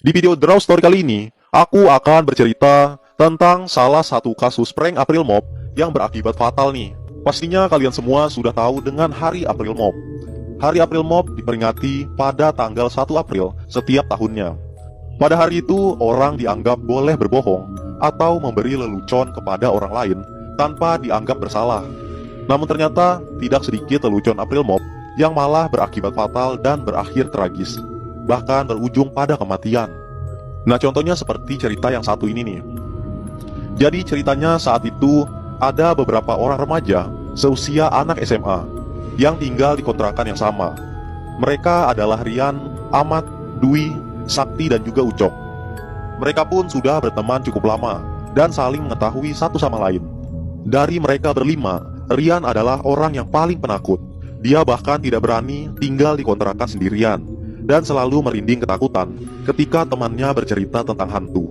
Di video Draw Story kali ini, aku akan bercerita tentang salah satu kasus prank April Mop yang berakibat fatal nih. Pastinya kalian semua sudah tahu dengan Hari April Mop. Hari April Mop diperingati pada tanggal 1 April setiap tahunnya. Pada hari itu, orang dianggap boleh berbohong atau memberi lelucon kepada orang lain tanpa dianggap bersalah. Namun ternyata tidak sedikit lelucon April Mop yang malah berakibat fatal dan berakhir tragis, bahkan berujung pada kematian. Nah, contohnya seperti cerita yang satu ini nih. Jadi ceritanya saat itu ada beberapa orang remaja seusia anak SMA yang tinggal di kontrakan yang sama. Mereka adalah Rian, Ahmad, Dwi, Sakti, dan juga Ucok. Mereka pun sudah berteman cukup lama dan saling mengetahui satu sama lain. Dari mereka berlima, Rian adalah orang yang paling penakut. Dia bahkan tidak berani tinggal di kontrakan sendirian dan selalu merinding ketakutan ketika temannya bercerita tentang hantu.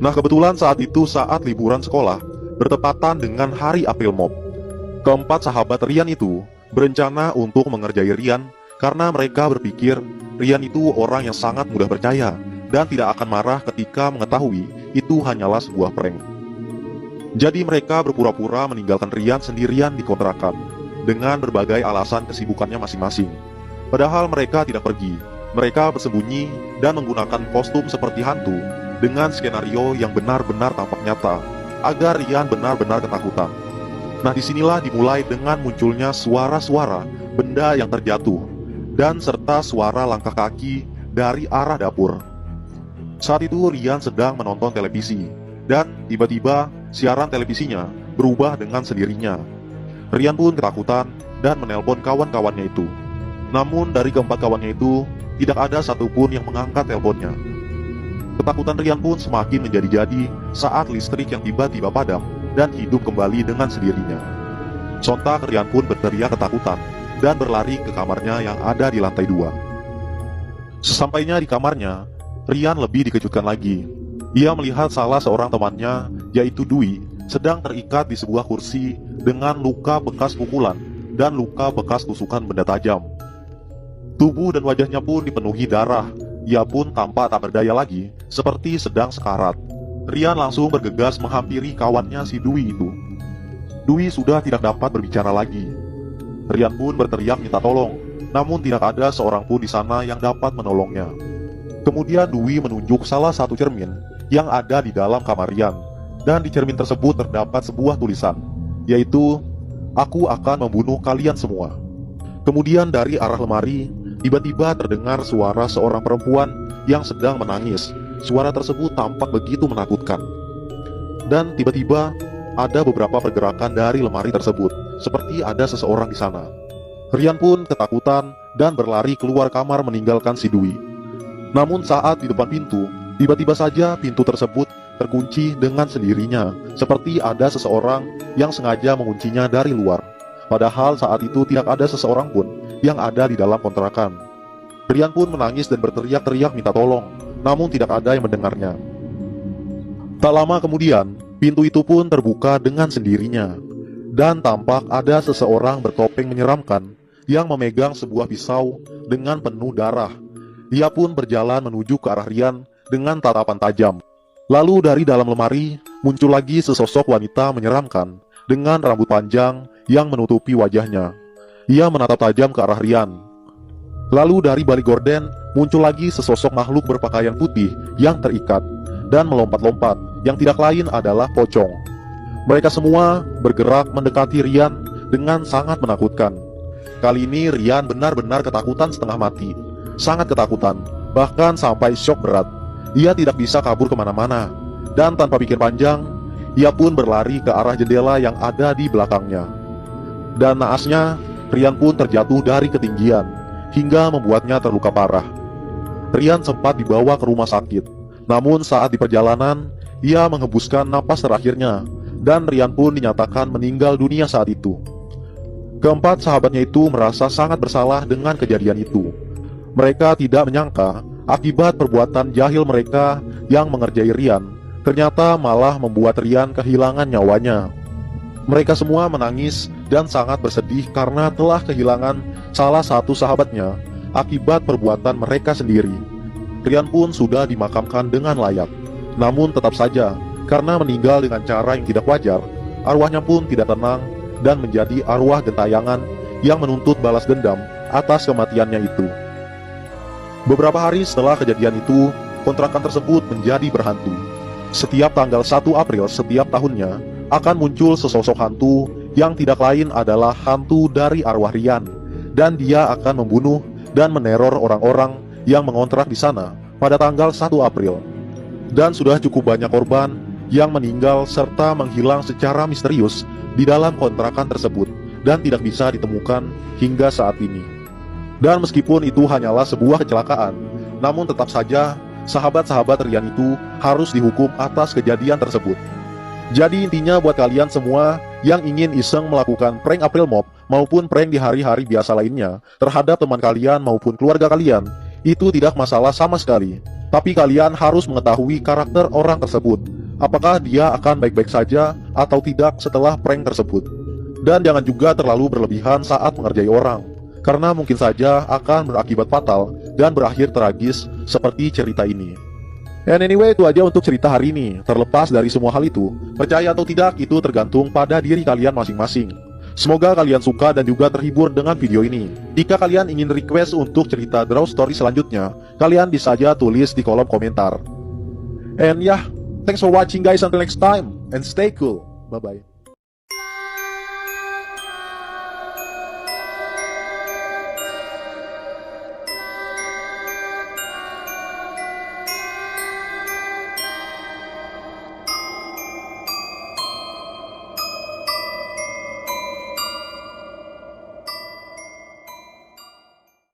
Nah, kebetulan saat itu saat liburan sekolah bertepatan dengan Hari April Mop. Keempat sahabat Rian itu berencana untuk mengerjai Rian karena mereka berpikir Rian itu orang yang sangat mudah percaya dan tidak akan marah ketika mengetahui itu hanyalah sebuah prank. Jadi mereka berpura-pura meninggalkan Rian sendirian di kontrakan dengan berbagai alasan kesibukannya masing-masing. Padahal mereka tidak pergi. Mereka bersembunyi dan menggunakan kostum seperti hantu dengan skenario yang benar-benar tampak nyata agar Rian benar-benar ketakutan. Nah, disinilah dimulai dengan munculnya suara-suara benda yang terjatuh dan serta suara langkah kaki dari arah dapur. Saat itu Rian sedang menonton televisi dan tiba-tiba siaran televisinya berubah dengan sendirinya. Rian pun ketakutan dan menelpon kawan-kawannya itu. Namun dari keempat kawannya itu tidak ada satupun yang mengangkat teleponnya. Ketakutan Rian pun semakin menjadi-jadi saat listrik yang tiba-tiba padam dan hidup kembali dengan sendirinya. Sontak Rian pun berteriak ketakutan dan berlari ke kamarnya yang ada di lantai 2. Sesampainya di kamarnya, Rian lebih dikejutkan lagi. Ia melihat salah seorang temannya, yaitu Dwi, sedang terikat di sebuah kursi dengan luka bekas pukulan dan luka bekas tusukan benda tajam. Tubuh dan wajahnya pun dipenuhi darah. Ia pun tampak tak berdaya lagi, seperti sedang sekarat. Rian langsung bergegas menghampiri kawannya si Dwi itu. Dwi sudah tidak dapat berbicara lagi. Rian pun berteriak minta tolong, namun tidak ada seorang pun di sana yang dapat menolongnya. Kemudian Dwi menunjuk salah satu cermin yang ada di dalam kamar Rian, dan di cermin tersebut terdapat sebuah tulisan, yaitu, "Aku akan membunuh kalian semua." Kemudian dari arah lemari, tiba-tiba terdengar suara seorang perempuan yang sedang menangis. Suara tersebut tampak begitu menakutkan. Dan tiba-tiba ada beberapa pergerakan dari lemari tersebut, seperti ada seseorang di sana. Rian pun ketakutan dan berlari keluar kamar meninggalkan si Dwi. Namun saat di depan pintu, tiba-tiba saja pintu tersebut terkunci dengan sendirinya, seperti ada seseorang yang sengaja menguncinya dari luar. Padahal saat itu tidak ada seseorang pun yang ada di dalam kontrakan. Rian pun menangis dan berteriak-teriak minta tolong, namun tidak ada yang mendengarnya. Tak lama kemudian, pintu itu pun terbuka dengan sendirinya, dan tampak ada seseorang bertopeng menyeramkan yang memegang sebuah pisau dengan penuh darah. Dia pun berjalan menuju ke arah Rian dengan tatapan tajam. Lalu dari dalam lemari muncul lagi sesosok wanita menyeramkan dengan rambut panjang yang menutupi wajahnya. Ia menatap tajam ke arah Rian. Lalu dari balik gorden muncul lagi sesosok makhluk berpakaian putih yang terikat dan melompat-lompat, yang tidak lain adalah pocong. Mereka semua bergerak mendekati Rian dengan sangat menakutkan. Kali ini Rian benar-benar ketakutan setengah mati, sangat ketakutan, bahkan sampai syok berat. Ia tidak bisa kabur kemana-mana, dan tanpa pikir panjang, ia pun berlari ke arah jendela yang ada di belakangnya. Dan naasnya, Rian pun terjatuh dari ketinggian, hingga membuatnya terluka parah. Rian sempat dibawa ke rumah sakit, namun saat di perjalanan, ia menghembuskan napas terakhirnya, dan Rian pun dinyatakan meninggal dunia saat itu. Keempat sahabatnya itu merasa sangat bersalah dengan kejadian itu. Mereka tidak menyangka akibat perbuatan jahil mereka yang mengerjai Rian, ternyata malah membuat Rian kehilangan nyawanya. Mereka semua menangis dan sangat bersedih karena telah kehilangan salah satu sahabatnya akibat perbuatan mereka sendiri. Rian pun sudah dimakamkan dengan layak. Namun tetap saja, karena meninggal dengan cara yang tidak wajar, arwahnya pun tidak tenang dan menjadi arwah gentayangan yang menuntut balas dendam atas kematiannya itu. Beberapa hari setelah kejadian itu, kontrakan tersebut menjadi berhantu. Setiap tanggal 1 April setiap tahunnya akan muncul sesosok hantu yang tidak lain adalah hantu dari arwah Rian, dan dia akan membunuh dan meneror orang-orang yang mengontrak di sana pada tanggal 1 April. Dan sudah cukup banyak korban yang meninggal serta menghilang secara misterius di dalam kontrakan tersebut dan tidak bisa ditemukan hingga saat ini. Dan meskipun itu hanyalah sebuah kecelakaan, namun tetap saja sahabat-sahabat Rian itu harus dihukum atas kejadian tersebut. Jadi intinya buat kalian semua yang ingin iseng melakukan prank April Mop maupun prank di hari-hari biasa lainnya terhadap teman kalian maupun keluarga kalian, itu tidak masalah sama sekali. Tapi kalian harus mengetahui karakter orang tersebut, apakah dia akan baik-baik saja atau tidak setelah prank tersebut. Dan jangan juga terlalu berlebihan saat mengerjai orang, karena mungkin saja akan berakibat fatal dan berakhir tragis seperti cerita ini. And anyway, itu aja untuk cerita hari ini. Terlepas dari semua hal itu, percaya atau tidak itu tergantung pada diri kalian masing-masing. Semoga kalian suka dan juga terhibur dengan video ini. Jika kalian ingin request untuk cerita draw story selanjutnya, kalian bisa aja tulis di kolom komentar. And yeah, thanks for watching guys, until next time, and stay cool. Bye bye.